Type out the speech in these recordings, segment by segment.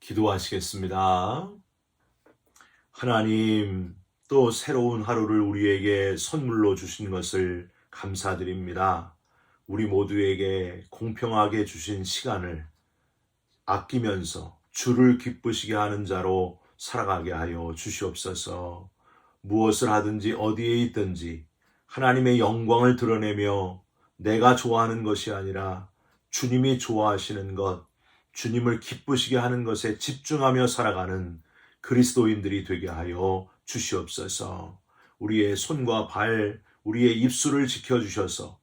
기도하시겠습니다. 하나님, 또 새로운 하루를 우리에게 선물로 주신 것을 감사드립니다. 우리 모두에게 공평하게 주신 시간을 아끼면서 주를 기쁘시게 하는 자로 살아가게 하여 주시옵소서. 무엇을 하든지 어디에 있든지 하나님의 영광을 드러내며 내가 좋아하는 것이 아니라 주님이 좋아하시는 것, 주님을 기쁘시게 하는 것에 집중하며 살아가는 그리스도인들이 되게 하여 주시옵소서. 우리의 손과 발, 우리의 입술을 지켜주셔서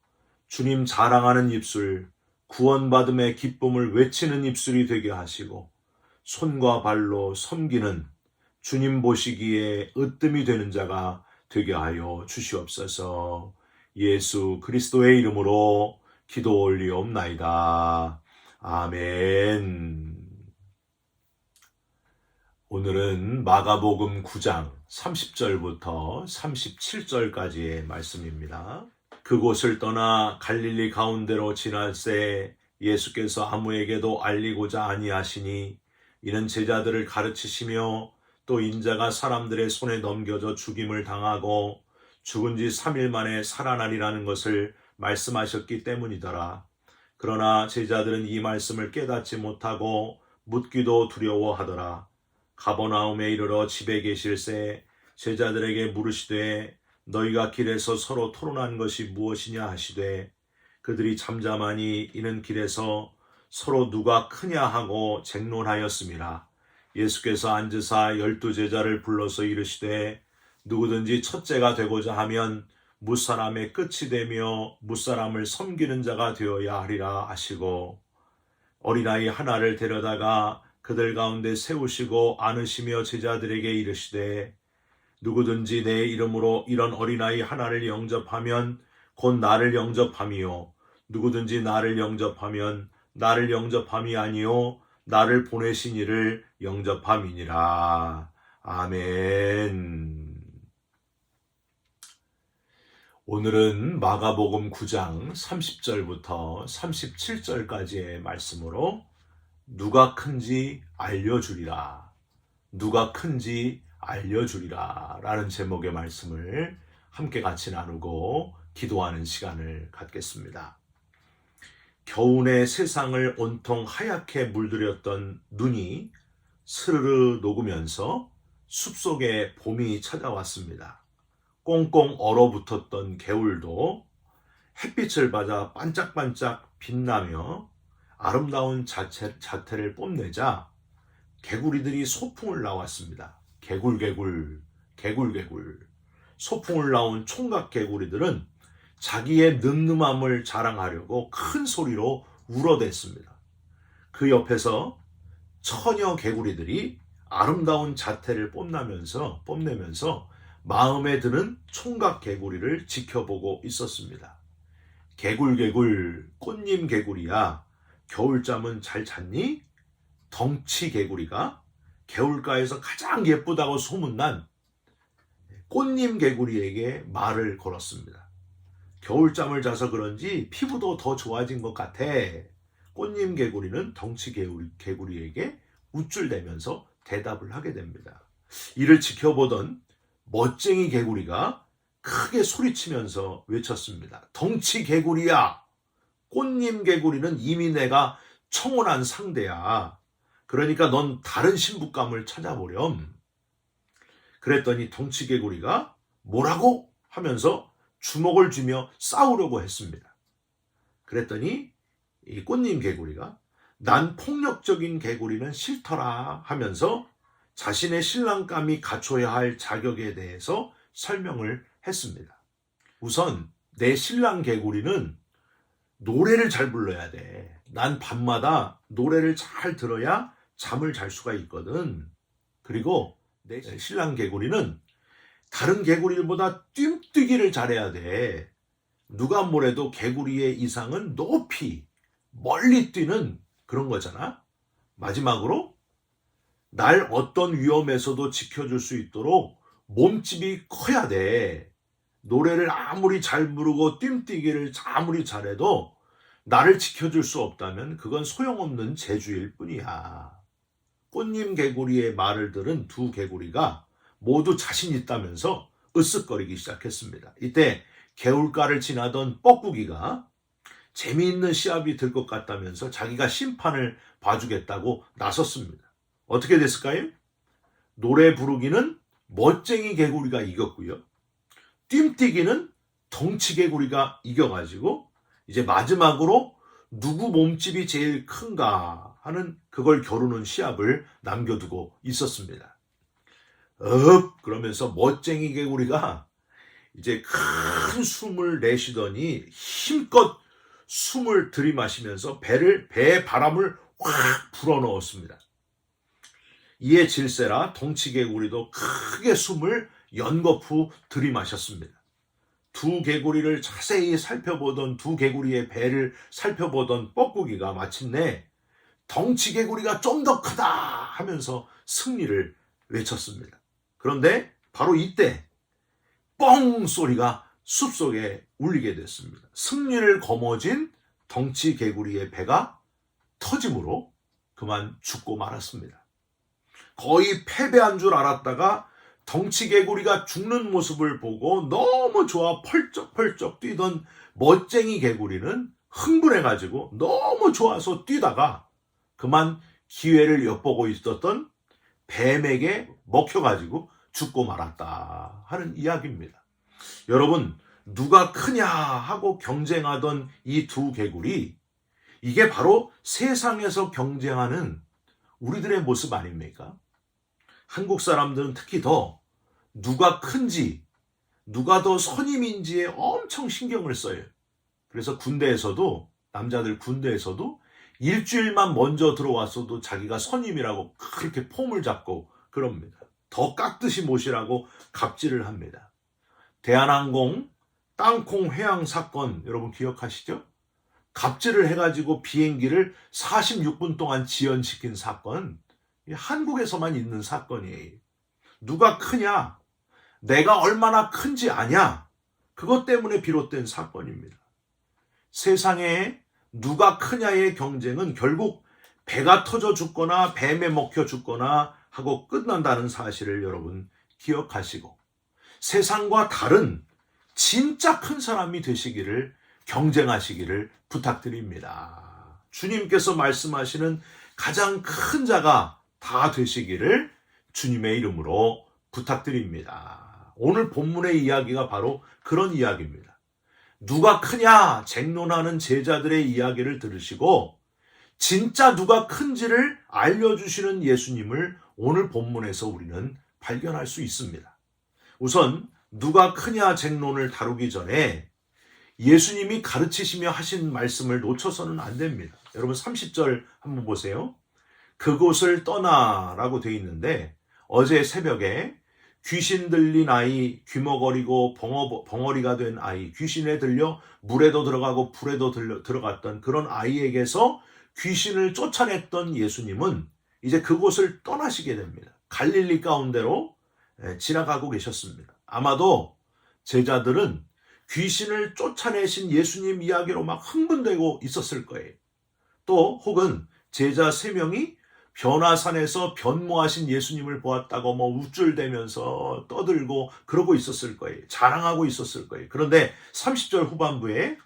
주님 자랑하는 입술, 구원받음의 기쁨을 외치는 입술이 되게 하시고 손과 발로 섬기는 주님 보시기에 으뜸이 되는 자가 되게 하여 주시옵소서. 예수 그리스도의 이름으로 기도 올리옵나이다. 아멘. 오늘은 마가복음 9장 30절부터 37절까지의 말씀입니다. 그곳을 떠나 갈릴리 가운데로 지날새 예수께서 아무에게도 알리고자 아니하시니 이는 제자들을 가르치시며 또 인자가 사람들의 손에 넘겨져 죽임을 당하고 죽은 지 3일 만에 살아나리라는 것을 말씀하셨기 때문이더라. 그러나 제자들은 이 말씀을 깨닫지 못하고 묻기도 두려워하더라. 가버나움에 이르러 집에 계실새 제자들에게 물으시되 너희가 길에서 서로 토론한 것이 무엇이냐 하시되 그들이 잠잠하니 이는 길에서 서로 누가 크냐 하고 쟁론하였음이라. 예수께서 앉으사 12제자를 불러서 이르시되 누구든지 첫째가 되고자 하면 무사람의 끝이 되며 무사람을 섬기는 자가 되어야 하리라 하시고 어린아이 하나를 데려다가 그들 가운데 세우시고 안으시며 제자들에게 이르시되 누구든지 내 이름으로 이런 어린아이 하나를 영접하면 곧 나를 영접함이요 누구든지 나를 영접하면 나를 영접함이 아니요 나를 보내신 이를 영접함이니라. 아멘. 오늘은 마가복음 9장 30절부터 37절까지의 말씀으로 누가 큰지 알려주리라. 누가 큰지 알려주리라 라는 제목의 말씀을 함께 같이 나누고 기도하는 시간을 갖겠습니다. 겨우내 세상을 온통 하얗게 물들였던 눈이 스르르 녹으면서 숲속에 봄이 찾아왔습니다. 꽁꽁 얼어붙었던 개울도 햇빛을 받아 반짝반짝 빛나며 아름다운 자태를 뽐내자 개구리들이 소풍을 나왔습니다. 개굴개굴, 개굴개굴. 소풍을 나온 총각 개구리들은 자기의 늠름함을 자랑하려고 큰 소리로 울어댔습니다. 그 옆에서 처녀 개구리들이 아름다운 자태를 뽐내면서 마음에 드는 총각 개구리를 지켜보고 있었습니다. 개굴개굴, 꽃님 개구리야, 겨울잠은 잘 잤니? 덩치 개구리가 개울가에서 가장 예쁘다고 소문난 꽃님 개구리에게 말을 걸었습니다. 겨울잠을 자서 그런지 피부도 더 좋아진 것 같아. 꽃님 개구리는 덩치 개구리에게 우쭐대면서 대답을 하게 됩니다. 이를 지켜보던 멋쟁이 개구리가 크게 소리치면서 외쳤습니다. 덩치 개구리야! 꽃님 개구리는 이미 내가 청혼한 상대야. 그러니까 넌 다른 신부감을 찾아보렴. 그랬더니 덩치 개구리가 뭐라고? 하면서 주먹을 쥐며 싸우려고 했습니다. 그랬더니 이 꽃님 개구리가 난 폭력적인 개구리는 싫더라 하면서 자신의 신랑감이 갖춰야 할 자격에 대해서 설명을 했습니다. 우선 내 신랑 개구리는 노래를 잘 불러야 돼. 난 밤마다 노래를 잘 들어야 잠을 잘 수가 있거든. 그리고 내 신랑 개구리는 다른 개구리들보다 뜀뛰기를 잘해야 돼. 누가 뭐래도 개구리의 이상은 높이 멀리 뛰는 그런 거잖아. 마지막으로 날 어떤 위험에서도 지켜줄 수 있도록 몸집이 커야 돼. 노래를 아무리 잘 부르고 뜀뛰기를 아무리 잘해도 나를 지켜줄 수 없다면 그건 소용없는 재주일 뿐이야. 꽃님 개구리의 말을 들은 두 개구리가 모두 자신 있다면서 으쓱거리기 시작했습니다. 이때 개울가를 지나던 뻐꾸기가 재미있는 시합이 될 것 같다면서 자기가 심판을 봐주겠다고 나섰습니다. 어떻게 됐을까요? 노래 부르기는 멋쟁이 개구리가 이겼고요. 뜀뛰기는 덩치 개구리가 이겨가지고 이제 마지막으로 누구 몸집이 제일 큰가 하는 그걸 겨루는 시합을 남겨두고 있었습니다. 그러면서 멋쟁이 개구리가 이제 큰 숨을 내쉬더니 힘껏 숨을 들이마시면서 배에 바람을 확 불어넣었습니다. 이에 질세라 덩치 개구리도 크게 숨을 연거푸 들이마셨습니다. 두 개구리를 자세히 살펴보던 두 개구리의 배를 살펴보던 뻐꾸기가 마침내 덩치 개구리가 좀 더 크다 하면서 승리를 외쳤습니다. 그런데 바로 이때 뻥 소리가 숲속에 울리게 됐습니다. 승리를 거머쥔 덩치 개구리의 배가 터짐으로 그만 죽고 말았습니다. 거의 패배한 줄 알았다가 덩치 개구리가 죽는 모습을 보고 너무 좋아 펄쩍펄쩍 뛰던 멋쟁이 개구리는 흥분해가지고 너무 좋아서 뛰다가 그만 기회를 엿보고 있었던 뱀에게 먹혀가지고 죽고 말았다 하는 이야기입니다. 여러분, 누가 크냐 하고 경쟁하던 이 두 개구리, 이게 바로 세상에서 경쟁하는 우리들의 모습 아닙니까? 한국 사람들은 특히 더 누가 큰지, 누가 더 선임인지에 엄청 신경을 써요. 그래서 군대에서도, 남자들 군대에서도 일주일만 먼저 들어왔어도 자기가 선임이라고 그렇게 폼을 잡고 그럽니다. 더 깍듯이 모시라고 갑질을 합니다. 대한항공 땅콩 회항 사건 여러분 기억하시죠? 갑질을 해가지고 비행기를 46분 동안 지연시킨 사건, 한국에서만 있는 사건이에요. 누가 크냐? 내가 얼마나 큰지 아냐? 그것 때문에 비롯된 사건입니다. 세상에 누가 크냐의 경쟁은 결국 배가 터져 죽거나 뱀에 먹혀 죽거나 하고 끝난다는 사실을 여러분 기억하시고 세상과 다른 진짜 큰 사람이 되시기를 경쟁하시기를 부탁드립니다. 주님께서 말씀하시는 가장 큰 자가 다 되시기를 주님의 이름으로 부탁드립니다. 오늘 본문의 이야기가 바로 그런 이야기입니다. 누가 크냐 쟁론하는 제자들의 이야기를 들으시고 진짜 누가 큰지를 알려주시는 예수님을 오늘 본문에서 우리는 발견할 수 있습니다. 우선 누가 크냐 쟁론을 다루기 전에 예수님이 가르치시며 하신 말씀을 놓쳐서는 안 됩니다. 여러분 30절 한번 보세요. 그곳을 떠나라고 되어 있는데 어제 새벽에 귀신 들린 아이, 귀머거리고 벙어리가 된 아이, 귀신에 들려 물에도 들어가고 불에도 들어갔던 그런 아이에게서 귀신을 쫓아냈던 예수님은 이제 그곳을 떠나시게 됩니다. 갈릴리 가운데로 지나가고 계셨습니다. 아마도 제자들은 귀신을 쫓아내신 예수님 이야기로 막 흥분되고 있었을 거예요. 또 혹은 제자 3명이 변화산에서 변모하신 예수님을 보았다고 우쭐대면서 떠들고 그러고 있었을 거예요. 자랑하고 있었을 거예요. 그런데 30절 후반부에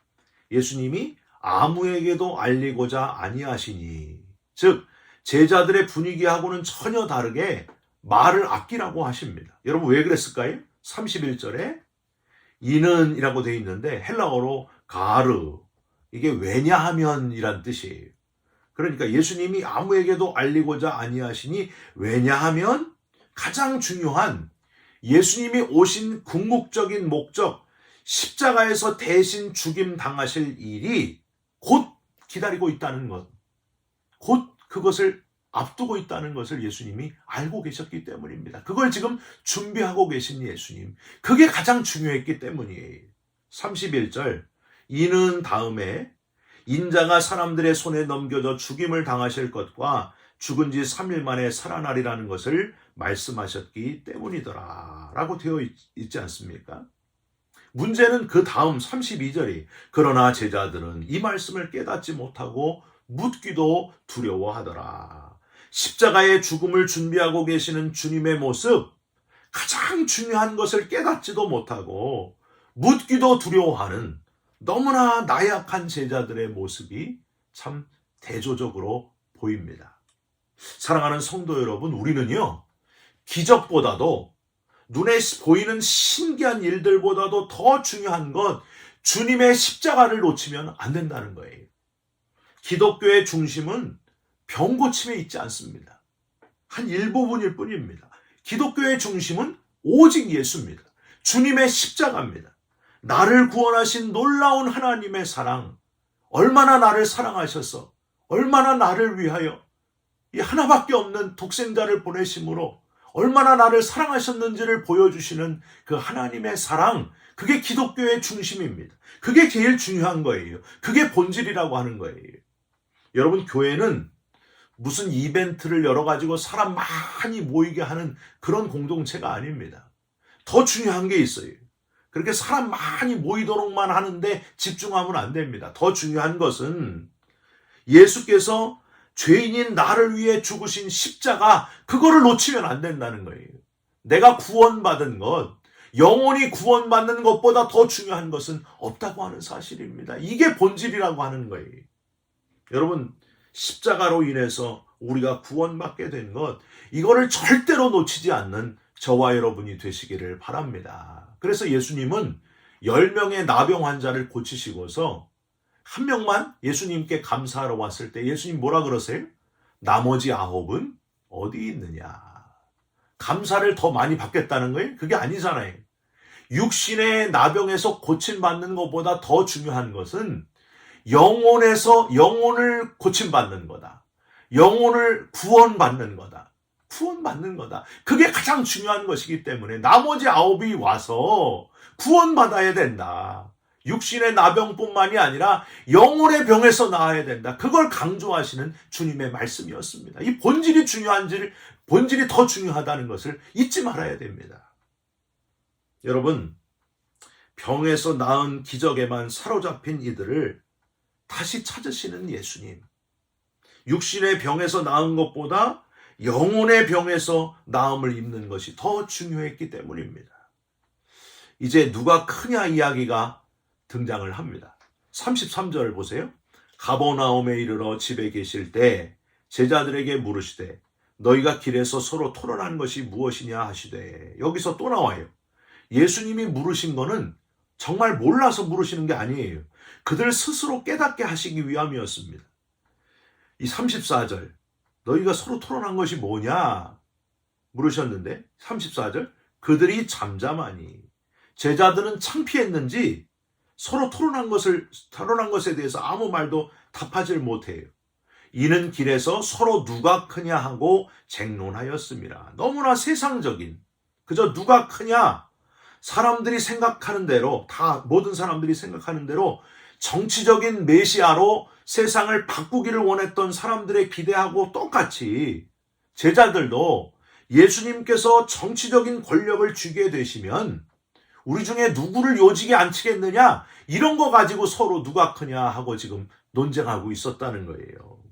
예수님이 아무에게도 알리고자 아니하시니, 즉 제자들의 분위기하고는 전혀 다르게 말을 아끼라고 하십니다. 여러분 왜 그랬을까요? 31절에 이는 이라고 되어 있는데 헬라어로 가르, 이게 왜냐하면 이란 뜻이에요. 그러니까 예수님이 아무에게도 알리고자 아니하시니 왜냐하면 가장 중요한 예수님이 오신 궁극적인 목적, 십자가에서 대신 죽임 당하실 일이 곧 기다리고 있다는 것, 곧 그것을 앞두고 있다는 것을 예수님이 알고 계셨기 때문입니다. 그걸 지금 준비하고 계신 예수님, 그게 가장 중요했기 때문이에요. 31절 이는 다음에 인자가 사람들의 손에 넘겨져 죽임을 당하실 것과 죽은 지 3일 만에 살아나리라는 것을 말씀하셨기 때문이더라 라고 되어 있지 않습니까? 문제는 그 다음 32절이 그러나 제자들은 이 말씀을 깨닫지 못하고 묻기도 두려워하더라. 십자가의 죽음을 준비하고 계시는 주님의 모습, 가장 중요한 것을 깨닫지도 못하고 묻기도 두려워하는 너무나 나약한 제자들의 모습이 참 대조적으로 보입니다. 사랑하는 성도 여러분, 우리는요, 기적보다도 눈에 보이는 신기한 일들보다도 더 중요한 건 주님의 십자가를 놓치면 안 된다는 거예요. 기독교의 중심은 병 고침에 있지 않습니다. 한 일부분일 뿐입니다. 기독교의 중심은 오직 예수입니다. 주님의 십자가입니다. 나를 구원하신 놀라운 하나님의 사랑, 얼마나 나를 사랑하셔서 얼마나 나를 위하여 이 하나밖에 없는 독생자를 보내심으로 얼마나 나를 사랑하셨는지를 보여주시는 그 하나님의 사랑, 그게 기독교의 중심입니다. 그게 제일 중요한 거예요. 그게 본질이라고 하는 거예요. 여러분, 교회는 무슨 이벤트를 열어가지고 사람 많이 모이게 하는 그런 공동체가 아닙니다. 더 중요한 게 있어요. 그렇게 사람 많이 모이도록만 하는데 집중하면 안 됩니다. 더 중요한 것은 예수께서 죄인인 나를 위해 죽으신 십자가, 그거를 놓치면 안 된다는 거예요. 내가 구원받은 것, 영혼이 구원받는 것보다 더 중요한 것은 없다고 하는 사실입니다. 이게 본질이라고 하는 거예요. 여러분, 십자가로 인해서 우리가 구원받게 된 것, 이거를 절대로 놓치지 않는 저와 여러분이 되시기를 바랍니다. 그래서 예수님은 10명의 나병 환자를 고치시고서 한 명만 예수님께 감사하러 왔을 때 예수님 뭐라 그러세요? 나머지 9은 어디 있느냐? 감사를 더 많이 받겠다는 거예요? 그게 아니잖아요. 육신의 나병에서 고침받는 것보다 더 중요한 것은 영혼을 고침받는 거다. 영혼을 구원받는 거다. 구원받는 거다. 그게 가장 중요한 것이기 때문에 나머지 9이 와서 구원받아야 된다. 육신의 나병뿐만이 아니라 영혼의 병에서 나아야 된다. 그걸 강조하시는 주님의 말씀이었습니다. 이 본질이 본질이 더 중요하다는 것을 잊지 말아야 됩니다. 여러분, 병에서 나은 기적에만 사로잡힌 이들을 다시 찾으시는 예수님. 육신의 병에서 나은 것보다 영혼의 병에서 나음을 입는 것이 더 중요했기 때문입니다. 이제 누가 크냐 이야기가 등장을 합니다. 33절을 보세요. 가버나움에 이르러 집에 계실 때 제자들에게 물으시되 너희가 길에서 서로 토론한 것이 무엇이냐 하시되, 여기서 또 나와요. 예수님이 물으신 거는 정말 몰라서 물으시는 게 아니에요. 그들 스스로 깨닫게 하시기 위함이었습니다. 이 34절, 너희가 서로 토론한 것이 뭐냐 물으셨는데 34절, 그들이 잠잠하니, 제자들은 창피했는지 서로 토론한 것에 대해서 아무 말도 답하지를 못해요. 이는 길에서 서로 누가 크냐 하고 쟁론하였습니다. 너무나 세상적인, 그저 누가 크냐, 사람들이 생각하는 대로, 모든 사람들이 생각하는 대로 정치적인 메시아로 세상을 바꾸기를 원했던 사람들의 기대하고 똑같이 제자들도 예수님께서 정치적인 권력을 쥐게 되시면 우리 중에 누구를 요직에 앉히겠느냐, 이런 거 가지고 서로 누가 크냐 하고 지금 논쟁하고 있었다는 거예요.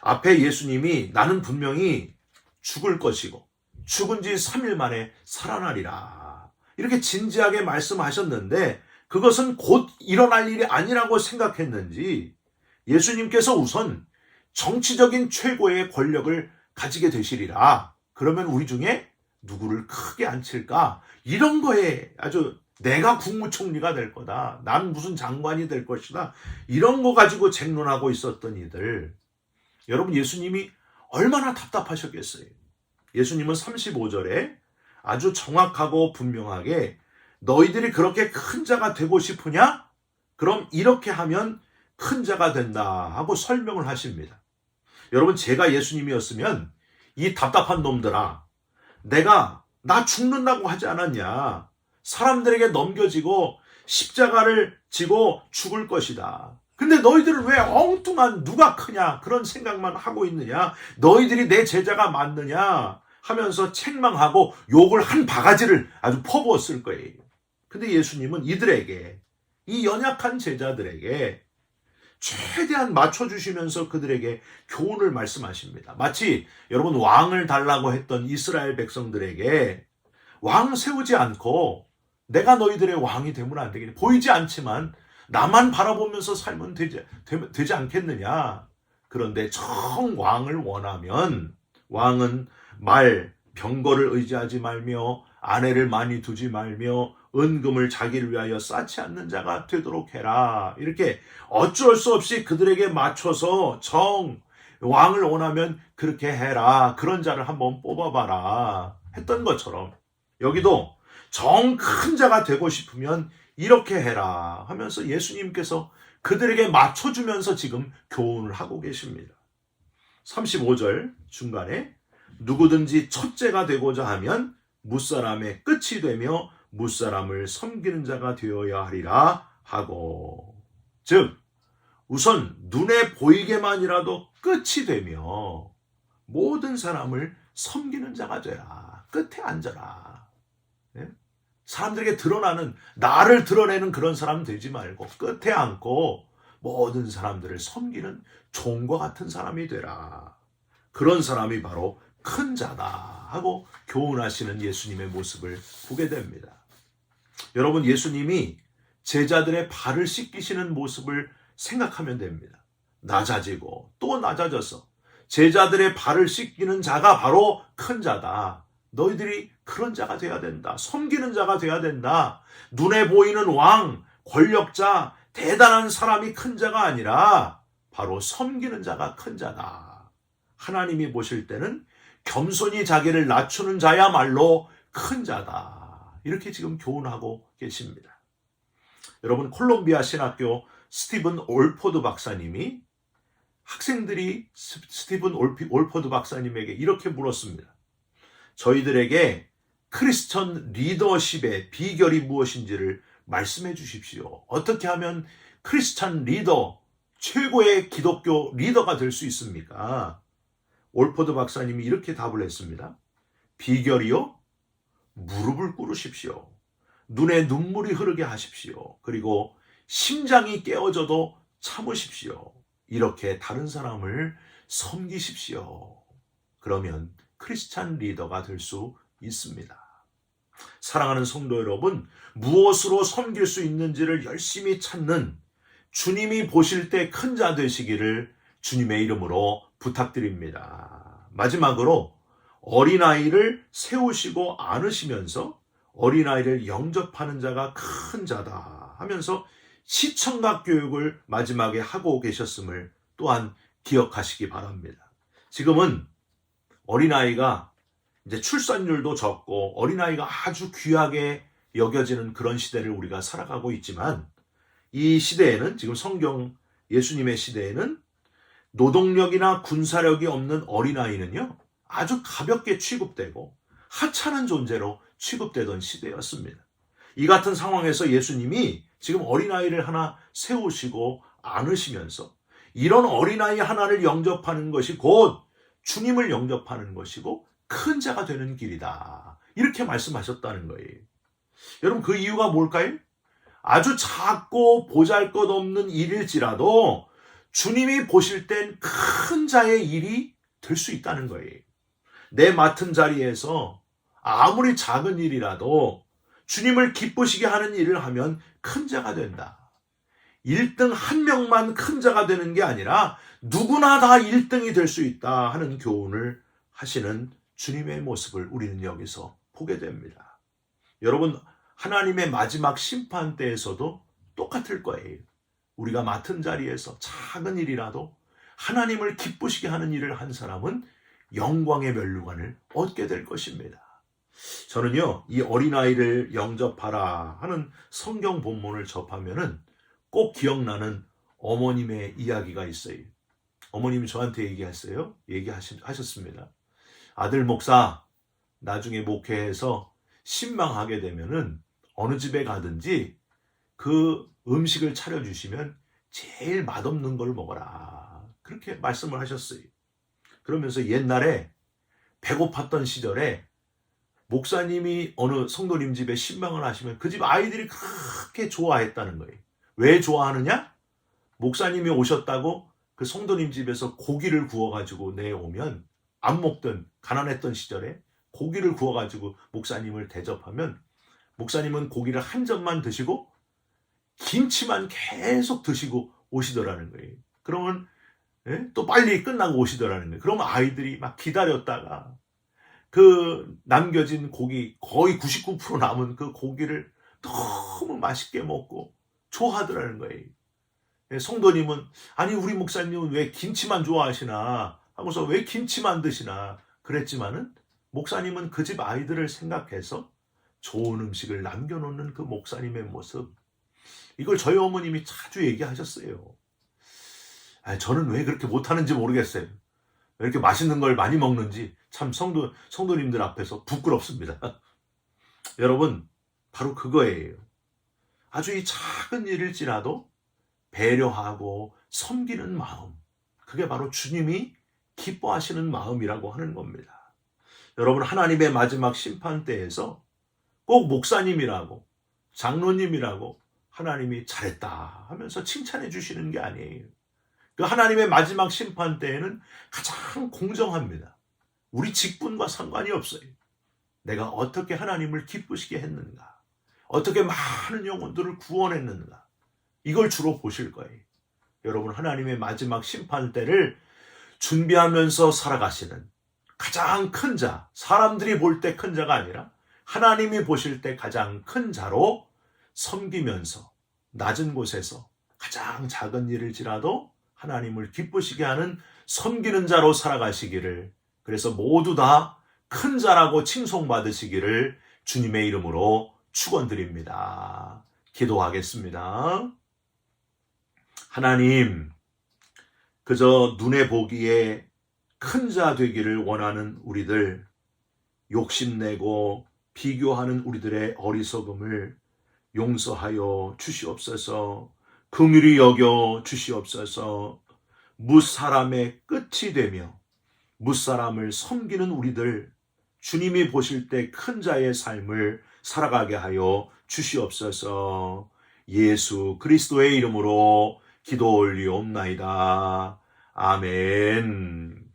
앞에 예수님이 나는 분명히 죽을 것이고 죽은 지 3일 만에 살아나리라, 이렇게 진지하게 말씀하셨는데 그것은 곧 일어날 일이 아니라고 생각했는지 예수님께서 우선 정치적인 최고의 권력을 가지게 되시리라, 그러면 우리 중에 누구를 크게 앉힐까, 이런 거에 아주 내가 국무총리가 될 거다, 난 무슨 장관이 될 것이다, 이런 거 가지고 쟁론하고 있었던 이들, 여러분, 예수님이 얼마나 답답하셨겠어요. 예수님은 35절에 아주 정확하고 분명하게 너희들이 그렇게 큰 자가 되고 싶으냐? 그럼 이렇게 하면 큰 자가 된다 하고 설명을 하십니다. 여러분, 제가 예수님이었으면 이 답답한 놈들아, 나 죽는다고 하지 않았냐? 사람들에게 넘겨지고 십자가를 지고 죽을 것이다. 근데 너희들은 왜 엉뚱한 누가 크냐 그런 생각만 하고 있느냐? 너희들이 내 제자가 맞느냐 하면서 책망하고 욕을 한 바가지를 아주 퍼부었을 거예요. 근데 예수님은 이들에게, 이 연약한 제자들에게 최대한 맞춰주시면서 그들에게 교훈을 말씀하십니다. 마치 여러분 왕을 달라고 했던 이스라엘 백성들에게 왕 세우지 않고 내가 너희들의 왕이 되면 안 되겠니? 보이지 않지만 나만 바라보면서 살면 되지 않겠느냐? 그런데 정 왕을 원하면 왕은 병거를 의지하지 말며 아내를 많이 두지 말며 은금을 자기를 위하여 쌓지 않는 자가 되도록 해라. 이렇게 어쩔 수 없이 그들에게 맞춰서 왕을 원하면 그렇게 해라. 그런 자를 한번 뽑아봐라. 했던 것처럼 여기도 정 큰 자가 되고 싶으면 이렇게 해라 하면서 예수님께서 그들에게 맞춰주면서 지금 교훈을 하고 계십니다. 35절 중간에 누구든지 첫째가 되고자 하면 무사람의 끝이 되며 무사람을 섬기는 자가 되어야 하리라 하고, 즉 우선 눈에 보이게만이라도 끝이 되며 모든 사람을 섬기는 자가 되라. 끝에 앉아라. 네? 사람들에게 나를 드러내는 그런 사람 되지 말고 끝에 앉고 모든 사람들을 섬기는 종과 같은 사람이 되라. 그런 사람이 바로 큰 자다 하고 교훈하시는 예수님의 모습을 보게 됩니다. 여러분, 예수님이 제자들의 발을 씻기시는 모습을 생각하면 됩니다. 낮아지고 또 낮아져서 제자들의 발을 씻기는 자가 바로 큰 자다. 너희들이 그런 자가 돼야 된다. 섬기는 자가 돼야 된다. 눈에 보이는 왕, 권력자, 대단한 사람이 큰 자가 아니라 바로 섬기는 자가 큰 자다. 하나님이 보실 때는 겸손히 자기를 낮추는 자야말로 큰 자다. 이렇게 지금 교훈하고 계십니다. 여러분, 콜롬비아 신학교 스티븐 올포드 박사님이 학생들이 스티븐 올포드 박사님에게 이렇게 물었습니다. 저희들에게 크리스천 리더십의 비결이 무엇인지를 말씀해 주십시오. 어떻게 하면 크리스천 리더, 최고의 기독교 리더가 될 수 있습니까? 올포드 박사님이 이렇게 답을 했습니다. 비결이요? 무릎을 꿇으십시오. 눈에 눈물이 흐르게 하십시오. 그리고 심장이 깨어져도 참으십시오. 이렇게 다른 사람을 섬기십시오. 그러면 크리스찬 리더가 될 수 있습니다. 사랑하는 성도 여러분, 무엇으로 섬길 수 있는지를 열심히 찾는 주님이 보실 때 큰 자 되시기를 주님의 이름으로 부탁드립니다. 마지막으로 어린아이를 세우시고 안으시면서 어린아이를 영접하는 자가 큰 자다 하면서 시청각 교육을 마지막에 하고 계셨음을 또한 기억하시기 바랍니다. 지금은 어린아이가 이제 출산율도 적고 어린아이가 아주 귀하게 여겨지는 그런 시대를 우리가 살아가고 있지만, 이 시대에는, 지금 성경 예수님의 시대에는 노동력이나 군사력이 없는 어린아이는요 아주 가볍게 취급되고 하찮은 존재로 취급되던 시대였습니다. 이 같은 상황에서 예수님이 지금 어린아이를 하나 세우시고 안으시면서 이런 어린아이 하나를 영접하는 것이 곧 주님을 영접하는 것이고 큰 자가 되는 길이다, 이렇게 말씀하셨다는 거예요. 여러분, 그 이유가 뭘까요? 아주 작고 보잘것없는 일일지라도 주님이 보실 땐 큰 자의 일이 될 수 있다는 거예요. 내 맡은 자리에서 아무리 작은 일이라도 주님을 기쁘시게 하는 일을 하면 큰 자가 된다. 1등 한 명만 큰 자가 되는 게 아니라 누구나 다 1등이 될 수 있다 하는 교훈을 하시는 주님의 모습을 우리는 여기서 보게 됩니다. 여러분, 하나님의 마지막 심판 때에서도 똑같을 거예요. 우리가 맡은 자리에서 작은 일이라도 하나님을 기쁘시게 하는 일을 한 사람은 영광의 면류관을 얻게 될 것입니다. 저는요, 이 어린아이를 영접하라 하는 성경 본문을 접하면은 꼭 기억나는 어머님의 이야기가 있어요. 어머님이 저한테 얘기하셨습니다. 아들 목사, 나중에 목회해서 신방하게 되면은 어느 집에 가든지 그 음식을 차려주시면 제일 맛없는 걸 먹어라, 그렇게 말씀을 하셨어요. 그러면서 옛날에 배고팠던 시절에 목사님이 어느 성도님 집에 신방을 하시면 그 집 아이들이 그렇게 좋아했다는 거예요. 왜 좋아하느냐? 목사님이 오셨다고 그 성도님 집에서 고기를 구워가지고 내오면, 안 먹던 가난했던 시절에 고기를 구워가지고 목사님을 대접하면 목사님은 고기를 한 점만 드시고 김치만 계속 드시고 오시더라는 거예요. 그러면 또 빨리 끝나고 오시더라는 거예요. 그러면 아이들이 막 기다렸다가 그 남겨진 고기 거의 99% 남은 그 고기를 너무 맛있게 먹고 좋아하더라는 거예요. 성도님은 아니 우리 목사님은 왜 김치만 좋아하시나 하고서 왜 김치만 드시나 그랬지만은 목사님은 그 집 아이들을 생각해서 좋은 음식을 남겨놓는 그 목사님의 모습, 이걸 저희 어머님이 자주 얘기하셨어요. 저는 왜 그렇게 못하는지 모르겠어요. 왜 이렇게 맛있는 걸 많이 먹는지 참 성도님들 앞에서 부끄럽습니다. 여러분, 바로 그거예요. 아주 이 작은 일일지라도 배려하고 섬기는 마음, 그게 바로 주님이 기뻐하시는 마음이라고 하는 겁니다. 여러분, 하나님의 마지막 심판 때에서 꼭 목사님이라고 장로님이라고 하나님이 잘했다 하면서 칭찬해 주시는 게 아니에요. 그 하나님의 마지막 심판 때에는 가장 공정합니다. 우리 직분과 상관이 없어요. 내가 어떻게 하나님을 기쁘시게 했는가, 어떻게 많은 영혼들을 구원했는가, 이걸 주로 보실 거예요. 여러분, 하나님의 마지막 심판 때를 준비하면서 살아가시는 가장 큰 자, 사람들이 볼 때 큰 자가 아니라 하나님이 보실 때 가장 큰 자로 섬기면서 낮은 곳에서 가장 작은 일일지라도 하나님을 기쁘시게 하는 섬기는 자로 살아가시기를, 그래서 모두 다 큰 자라고 칭송받으시기를 주님의 이름으로 축원드립니다. 기도하겠습니다. 하나님, 그저 눈에 보기에 큰 자 되기를 원하는 우리들, 욕심내고 비교하는 우리들의 어리석음을 용서하여 주시옵소서. 긍휼히 여겨 주시옵소서. 무사람의 끝이 되며 무사람을 섬기는 우리들, 주님이 보실 때 큰 자의 삶을 살아가게 하여 주시옵소서. 예수 그리스도의 이름으로 기도 올리옵나이다. 아멘.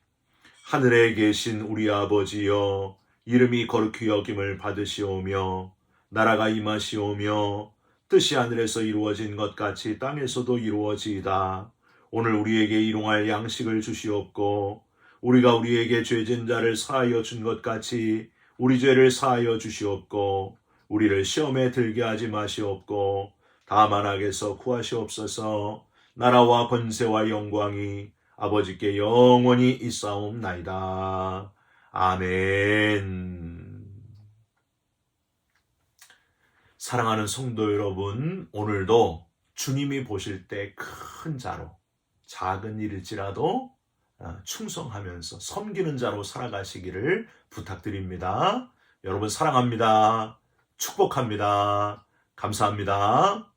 하늘에 계신 우리 아버지여, 이름이 거룩히 여김을 받으시오며 나라가 임하시오며 뜻이 하늘에서 이루어진 것 같이 땅에서도 이루어지이다. 오늘 우리에게 일용할 양식을 주시옵고 우리가 우리에게 죄진 자를 사하여 준 것 같이 우리 죄를 사하여 주시옵고 우리를 시험에 들게 하지 마시옵고 다만 악에서 구하시옵소서. 나라와 권세와 영광이 아버지께 영원히 있사옵나이다. 아멘. 사랑하는 성도 여러분, 오늘도 주님이 보실 때 큰 자로, 작은 일일지라도 충성하면서 섬기는 자로 살아가시기를 부탁드립니다. 여러분 사랑합니다. 축복합니다. 감사합니다.